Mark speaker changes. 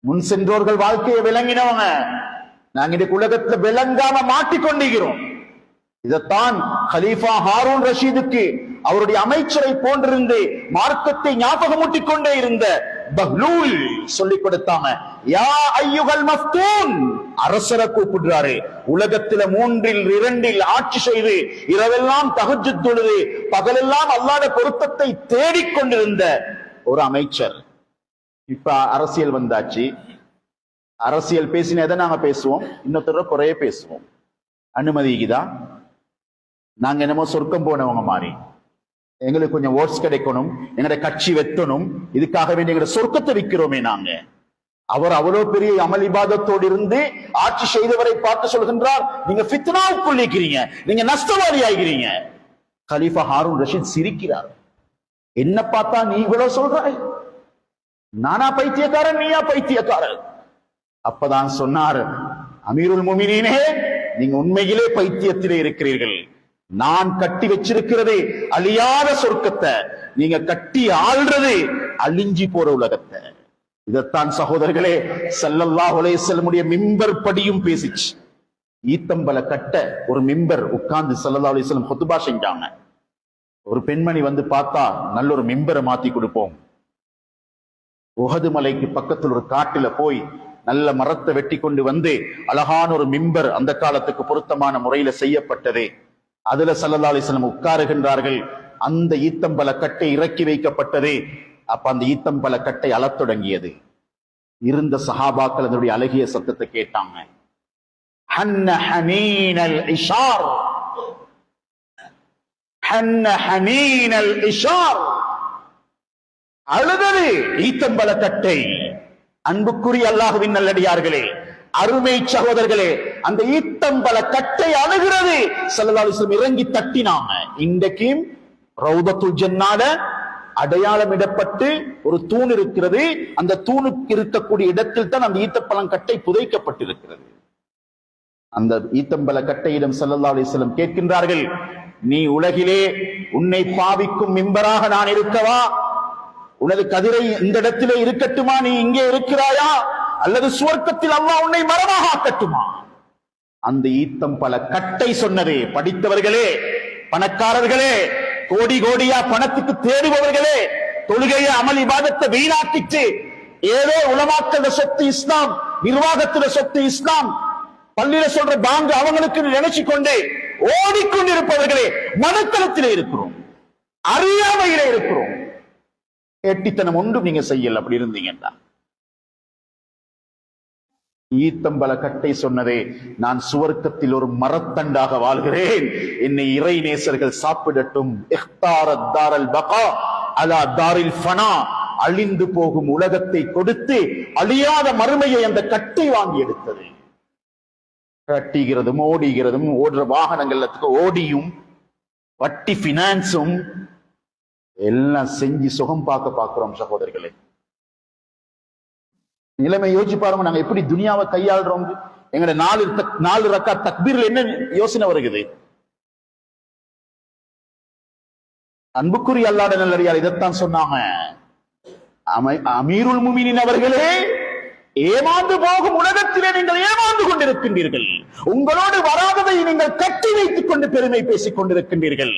Speaker 1: முன் சென்றோர்கள் வாழ்க்கையை விளங்கினவங்க. நாங்க இந்த உலகத்துல விளங்காம மாட்டிக்கொண்டிருக்கிறோம். இதைத்தான் கலீஃபா ஹாரூன் ரஷீதுக்கு அவருடைய அமைச்சரை போன்றிருந்து மார்க்கத்தை ஞாபகமூட்டிக் கொண்டே இருந்த பஹ்லூல் சொல்லிக் கொடுத்தாங்க. யா ஐயுகல் மஃப்தூன், அரசரை கூப்பிடுறாரு. உலகத்துல 3/2 ஆட்சி செய்து இரவெல்லாம் தஹஜ்ஜுத் தொழுது பகலெல்லாம் அல்லாஹ்வுடைய பொருத்தத்தை தேடிக்கொண்டிருந்த ஒரு அமைச்சர். இப்ப அரசியல் வந்தாச்சு. அரசியல் பேசின எதை நாங்க பேசுவோம், இன்னொருத்தர குறைய பேசுவோம். அனுமதிக்குதா? நாங்க என்னமோ சொர்க்கம் போனவங்க மாதிரி, எங்களுக்கு கொஞ்சம் ஓட்ஸ் கிடைக்கணும், எங்களுடைய கட்சி வெட்டணும், இதுக்காக வேண்டிய எங்களுடைய சொர்க்கத்தை விற்கிறோமே நாங்க. அவர் அவ்வளவு பெரிய அமல் இபாதத்தோடு இருந்து ஆட்சி செய்தவரை பார்த்து சொல்கின்றார், நீங்க ஃபித்னாவுக்குள்ளிக்கிறீங்க, நீங்க நஷ்டவாதி ஆகிறீங்க. கலீஃபா ஹாரூன் ரஷீத் சிரிக்கிறார். என்ன பார்த்தா நீ இவ்வளவு சொல்றாய்? நானா பைத்தியக்காரன், நீயா பைத்தியக்காரன்? அப்பதான் சொன்னார், அமீருல் முஃமினீனே, நீங்க உண்மையிலே பைத்தியத்திலே இருக்கிறீர்கள். நான் கட்டி வச்சிருக்கிறது அழியாத சொர்க்கத்தை, நீங்க கட்டி ஆள்றது அழிஞ்சி போற உலகத்தை. இதைத்தான் சகோதரர்களே ஸல்லல்லாஹு அலைஹி வஸல்லம் மிம்பர் படியும் பேசிச்சு. ஈத்தம்பல கட்ட ஒரு மிம்பர் உட்கார்ந்து ஸல்லல்லாஹு அலைஹி வஸல்லம் ஹுத்பா செஞ்சாங்க. ஒரு பெண்மணி வந்து பார்த்தா, நல்ல ஒரு மிம்பரை மாத்தி கொடுப்போம். உஹது மலைக்கு பக்கத்தில் ஒரு காட்டுல போய் நல்ல மரத்தை வெட்டி கொண்டு வந்து அழகான ஒரு மிம்பர் அந்த காலத்துக்கு பொருத்தமான முறையில செய்யப்பட்டது. அதுல ஸல்லல்லாஹு அலைஹி வஸல்லம் உட்காருகின்றார்கள். அந்த ஈத்தம்பல கட்டை இறக்கி வைக்கப்பட்டது. அப்ப அந்த ஈத்தம்பல கட்டை அழத் தொடங்கியது. இருந்த சஹாபாக்கள் அதனுடைய அழகிய சத்தத்தை கேட்டாங்க. ஹன்ன ஹனீனல் இஷார், ஹன்ன ஹனீனல் இஷார், அழுதது ஈத்தம்பல கட்டை. அன்புக்குரிய அல்லாஹ்வின் நல்லடியார்களே, அருமை சகோதரர்களே, அந்த ஈத்தம்பல கட்டை அழுகிறது. ஸல்லல்லாஹு அலைஹி வஸல்லம் இறங்கி தட்டினாங்க. இன்றைக்கும் ரௌதத்துல் ஜன்னால அடையாளமிடப்பட்டு ஒரு தூண் இருக்கிறது. அந்த தூணுக்கு இருக்கக்கூடிய இடத்தில் தான் அந்த ஈத்தப்பழம் கட்டை புதைக்கப்பட்டிருக்கிறது. அந்த ஈத்தம்பல கட்டையிடம் ஸல்லல்லாஹு அலைஹி வஸல்லம் கேட்கின்றார்கள், நீ உலகிலே உன்னை பாவிக்கும் மிம்பராக நான் இருக்கவா? உனது கதிரை இந்த இடத்திலே இருக்கட்டுமா? நீ இங்கே இருக்கிறாயா? அல்லது சுவர்க்கத்தில் அல்லாஹ் உன்னை மரமாக ஆக்கட்டுமா? அந்த ஈத்தம்பல கட்டை சொன்னதே. படித்தவர்களே, பணக்காரர்களே, கோடி கோடியா பணத்துக்கு தேடுபவர்களே, தொழுகையை அமல் இபாதத்தை வீணாக்கிட்டு ஏதோ உலமாக்கள சொத்து இஸ்லாம், நிர்வாகத்தில சொத்து இஸ்லாம், பள்ளியில சொல்ற பாங்கு அவங்களுக்கு நினைச்சு கொண்டு ஓடிக்கொண்டிருப்பவர்களே, மனத்தளத்திலே இருக்கிறோம், அறியாமையிலே இருக்கிறோம். எட்டித்தனம் ஒன்றும் நீங்க செய்யல. அப்படி இருந்தீங்கன்னா ஈத்தம்பல கட்டை சொன்னதே, நான் சுவர்க்கத்தில் ஒரு மரத்தண்டாக வாழ்கிறேன், என்னை இறை நேசர்கள் சாப்பிடட்டும். இக்தாரத் தாரல் பகா அலா தாரில் ஃபனா, அழிந்து போகும் உலகத்தை கொடுத்து அழியாத மறுமையை அந்த கட்டை வாங்கி எடுத்தது. கட்டிகிறதும் ஓடுகிறதும் ஓடுற வாகனங்களுக்கு ஓடியும் வட்டி பினான்ஸும் எல்லாம் செஞ்சு சுகம் பார்க்கிறோம் சகோதரர்களே. நிலைமை யோசிச்சு பாருங்க, நாங்க எப்படி துனியாவை கையாளுறோம். எங்கட 4 ரக்காத் தக்பீர்ல என்ன யோசனை வருகிறது? அன்புக்குரிய அல்லாஹ்வுடைய நல்லடியார் இதைத்தான் சொன்னாங்க. அமீருல் முஃமினீன் அவர்களே, ஏமாந்து போகும் உலகத்திலே நீங்கள் ஏமாந்து கொண்டிருக்கின்றீர்கள். உங்களோடு வராததை நீங்கள் கட்டி வைத்துக் கொண்டு பெருமை பேசிக் கொண்டிருக்கின்றீர்கள்.